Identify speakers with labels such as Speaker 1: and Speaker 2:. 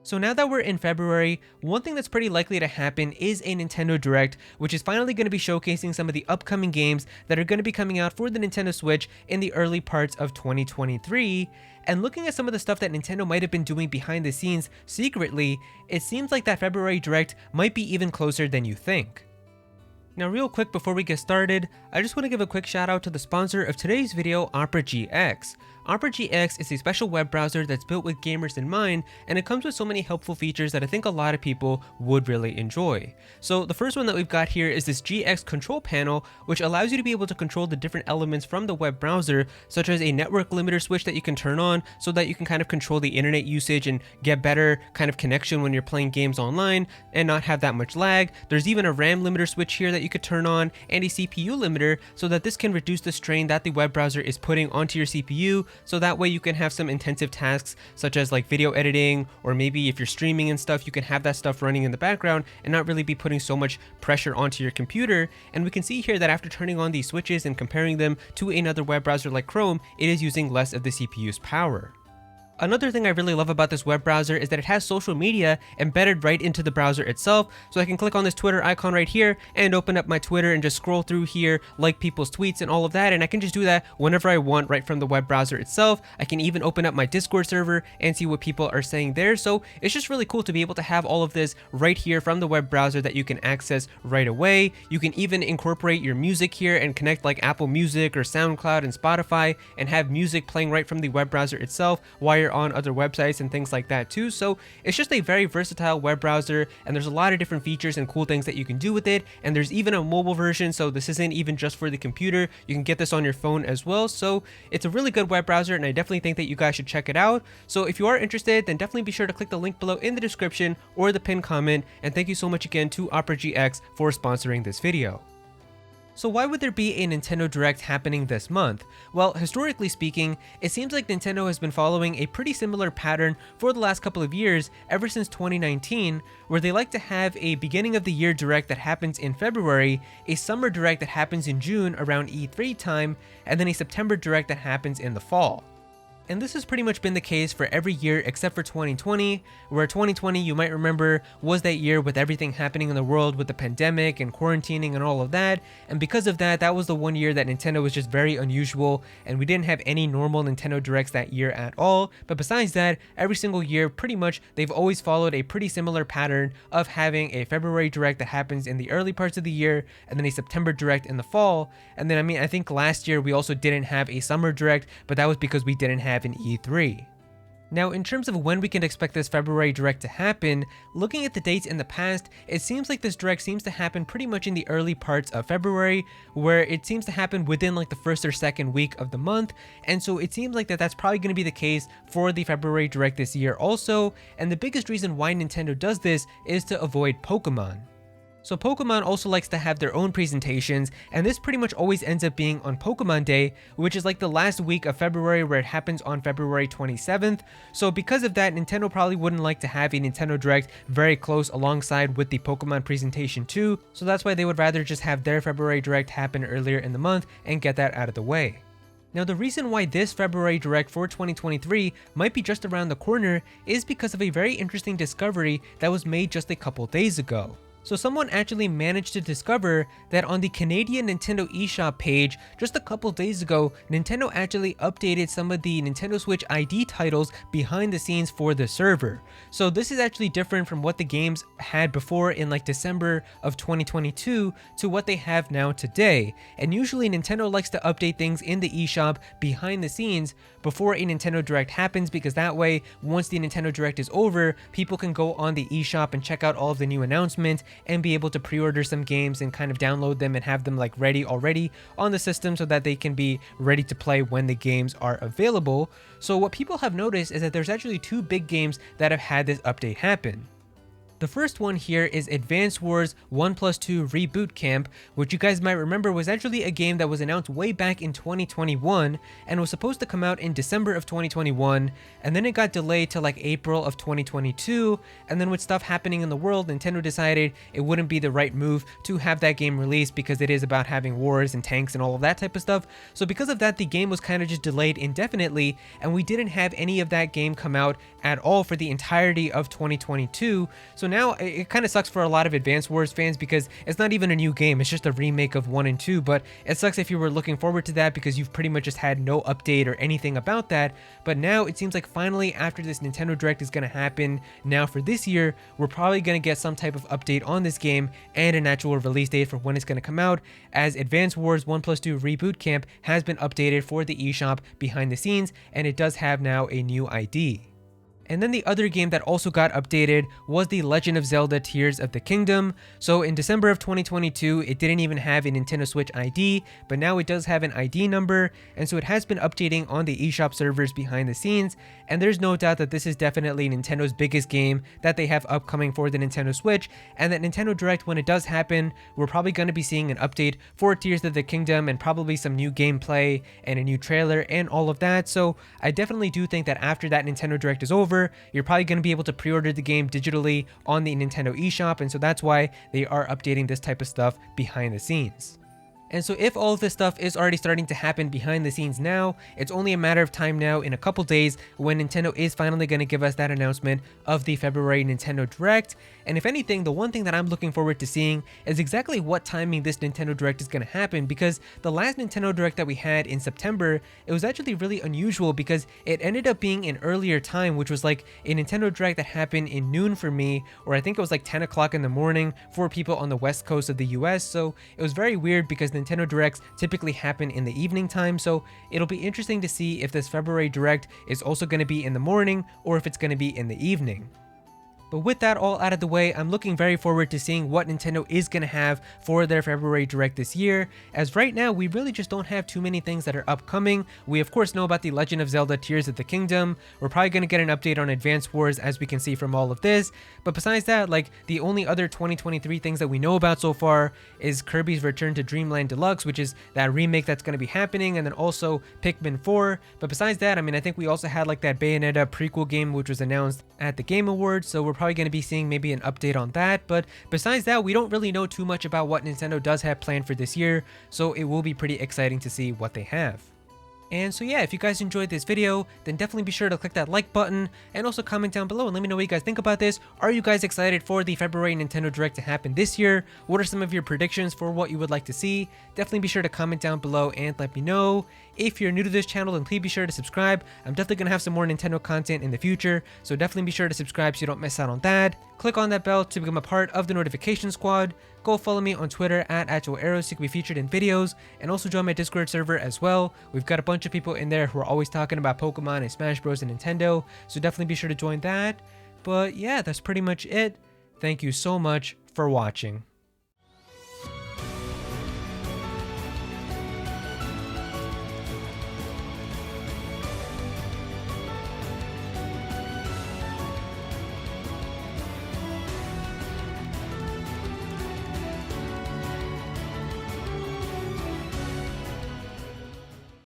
Speaker 1: So now that we're in February, one thing that's pretty likely to happen is a Nintendo Direct, which is finally going to be showcasing some of the upcoming games that are going to be coming out for the Nintendo Switch in the early parts of 2023. And looking at some of the stuff that Nintendo might have been doing behind the scenes secretly, it seems like that February Direct might be even closer than you think. Now real quick before we get started, I just want to give a quick shout out to the sponsor of today's video, Opera GX. Opera GX is a special web browser that's built with gamers in mind, and it comes with so many helpful features that I think a lot of people would really enjoy. So the first one that we've got here is this GX control panel, which allows you to be able to control the different elements from the web browser, such as a network limiter switch that you can turn on so that you can kind of control the internet usage and get better kind of connection when you're playing games online and not have that much lag. There's even a RAM limiter switch here that you could turn on, and a CPU limiter so that this can reduce the strain that the web browser is putting onto your CPU, so that way you can have some intensive tasks such as like video editing, or maybe if you're streaming and stuff, you can have that stuff running in the background and not really be putting so much pressure onto your computer. And we can see here that after turning on these switches and comparing them to another web browser like Chrome, it is using less of the CPU's power. Another thing I really love about this web browser is that it has social media embedded right into the browser itself, so I can click on this Twitter icon right here and open up my Twitter and just scroll through here, like people's tweets and all of that, and I can just do that whenever I want right from the web browser itself. I can even open up my Discord server and see what people are saying there, so it's just really cool to be able to have all of this right here from the web browser that you can access right away. You can even incorporate your music here and connect like Apple Music or SoundCloud and Spotify and have music playing right from the web browser itself while you're on other websites and things like that too. So it's just a very versatile web browser, and there's a lot of different features and cool things that you can do with it. And there's even a mobile version, so this isn't even just for the computer. You can get this on your phone as well. So it's a really good web browser, and I definitely think that you guys should check it out. So if you are interested, then definitely be sure to click the link below in the description or the pinned comment. And thank you so much again to Opera GX for sponsoring this video. So why would there be a Nintendo Direct happening this month? Well, historically speaking, it seems like Nintendo has been following a pretty similar pattern for the last couple of years, ever since 2019, where they like to have a beginning of the year Direct that happens in February, a summer Direct that happens in June around E3 time, and then a September Direct that happens in the fall. And this has pretty much been the case for every year except for 2020, where 2020, you might remember, was that year with everything happening in the world with the pandemic and quarantining and all of that. And because of that, that was the one year that Nintendo was just very unusual, and we didn't have any normal Nintendo Directs that year at all. But besides that, every single year, pretty much, they've always followed a pretty similar pattern of having a February Direct that happens in the early parts of the year, and then a September Direct in the fall. And then, I think last year we also didn't have a summer Direct, but that was because we didn't have in E3. Now, in terms of when we can expect this February Direct to happen, looking at the dates in the past, it seems like this Direct seems to happen pretty much in the early parts of February, where it seems to happen within like the first or second week of the month, and so it seems like that's probably going to be the case for the February Direct this year also. And the biggest reason why Nintendo does this is to avoid Pokemon. So Pokemon also likes to have their own presentations, and this pretty much always ends up being on Pokemon Day, which is like the last week of February, where it happens on February 27th. So because of that, Nintendo probably wouldn't like to have a Nintendo Direct very close alongside with the Pokemon presentation too, so that's why they would rather just have their February Direct happen earlier in the month and get that out of the way. Now, the reason why this February Direct for 2023 might be just around the corner is because of a very interesting discovery that was made just a couple days ago. So someone actually managed to discover that on the Canadian Nintendo eShop page just a couple days ago, Nintendo actually updated some of the Nintendo Switch ID titles behind the scenes for the server. So this is actually different from what the games had before in like December of 2022 to what they have now today. And usually Nintendo likes to update things in the eShop behind the scenes before a Nintendo Direct happens, because that way, once the Nintendo Direct is over, people can go on the eShop and check out all of the new announcements and be able to pre-order some games and kind of download them and have them like ready already on the system so that they can be ready to play when the games are available. So what people have noticed is that there's actually two big games that have had this update happen. The The first one here is Advance Wars 1+2 Reboot Camp, which you guys might remember was actually a game that was announced way back in 2021 and was supposed to come out in December of 2021, and then it got delayed to like April of 2022, and then with stuff happening in the world, Nintendo decided it wouldn't be the right move to have that game released because it is about having wars and tanks and all of that type of stuff. So because of that, the game was kind of just delayed indefinitely, and we didn't have any of that game come out at all for the entirety of 2022. So now it kind of sucks for a lot of Advance Wars fans because it's not even a new game, it's just a remake of 1 and 2, but it sucks if you were looking forward to that because you've pretty much just had no update or anything about that. But now it seems like finally after this Nintendo Direct is going to happen now for this year, we're probably going to get some type of update on this game and an actual release date for when it's going to come out, as Advance Wars 1+2 Reboot Camp has been updated for the eShop behind the scenes, and it does have now a new ID. And then the other game that also got updated was the Legend of Zelda Tears of the Kingdom. So in December of 2022, it didn't even have a Nintendo Switch ID, but now it does have an ID number, and so it has been updating on the eShop servers behind the scenes, and there's no doubt that this is definitely Nintendo's biggest game that they have upcoming for the Nintendo Switch, and that Nintendo Direct, when it does happen, we're probably going to be seeing an update for Tears of the Kingdom and probably some new gameplay and a new trailer and all of that. So I definitely do think that after that Nintendo Direct is over, you're probably going to be able to pre-order the game digitally on the Nintendo eShop, and so that's why they are updating this type of stuff behind the scenes. And so if all of this stuff is already starting to happen behind the scenes now, it's only a matter of time now in a couple days when Nintendo is finally going to give us that announcement of the February Nintendo Direct. And if anything, the one thing that I'm looking forward to seeing is exactly what timing this Nintendo Direct is going to happen, because the last Nintendo Direct that we had in September, it was actually really unusual because it ended up being an earlier time, which was like a Nintendo Direct that happened in noon for me, or I think it was like 10 o'clock in the morning for people on the west coast of the US. So it was very weird because Nintendo Directs typically happen in the evening time, so it'll be interesting to see if this February Direct is also going to be in the morning or if it's going to be in the evening. But with that all out of the way, I'm looking very forward to seeing what Nintendo is going to have for their February Direct this year, as right now we really just don't have too many things that are upcoming. We of course know about the Legend of Zelda Tears of the Kingdom, we're probably going to get an update on Advance Wars as we can see from all of this, but besides that, like, the only other 2023 things that we know about so far is Kirby's Return to Dreamland Deluxe, which is that remake that's going to be happening, and then also Pikmin 4, but besides that, I mean, I think we also had like that Bayonetta prequel game which was announced at the Game Awards, so we're probably going to be seeing maybe an update on that. But besides that, we don't really know too much about what Nintendo does have planned for this year, so it will be pretty exciting to see what they have. And so yeah, if you guys enjoyed this video, then definitely be sure to click that like button and also comment down below and let me know what you guys think about this. Are you guys excited for the February Nintendo Direct to happen this year? What are some of your predictions for what you would like to see? Definitely be sure to comment down below and let me know. If you're new to this channel, then please be sure to subscribe. I'm definitely going to have some more Nintendo content in the future, so definitely be sure to subscribe so you don't miss out on that. Click on that bell to become a part of the notification squad. Go follow me on Twitter at Aero so you can be featured in videos, and also join my Discord server as well. We've got a bunch of people in there who are always talking about Pokemon and Smash Bros and Nintendo, so definitely be sure to join that. But yeah, that's pretty much it. Thank you so much for watching.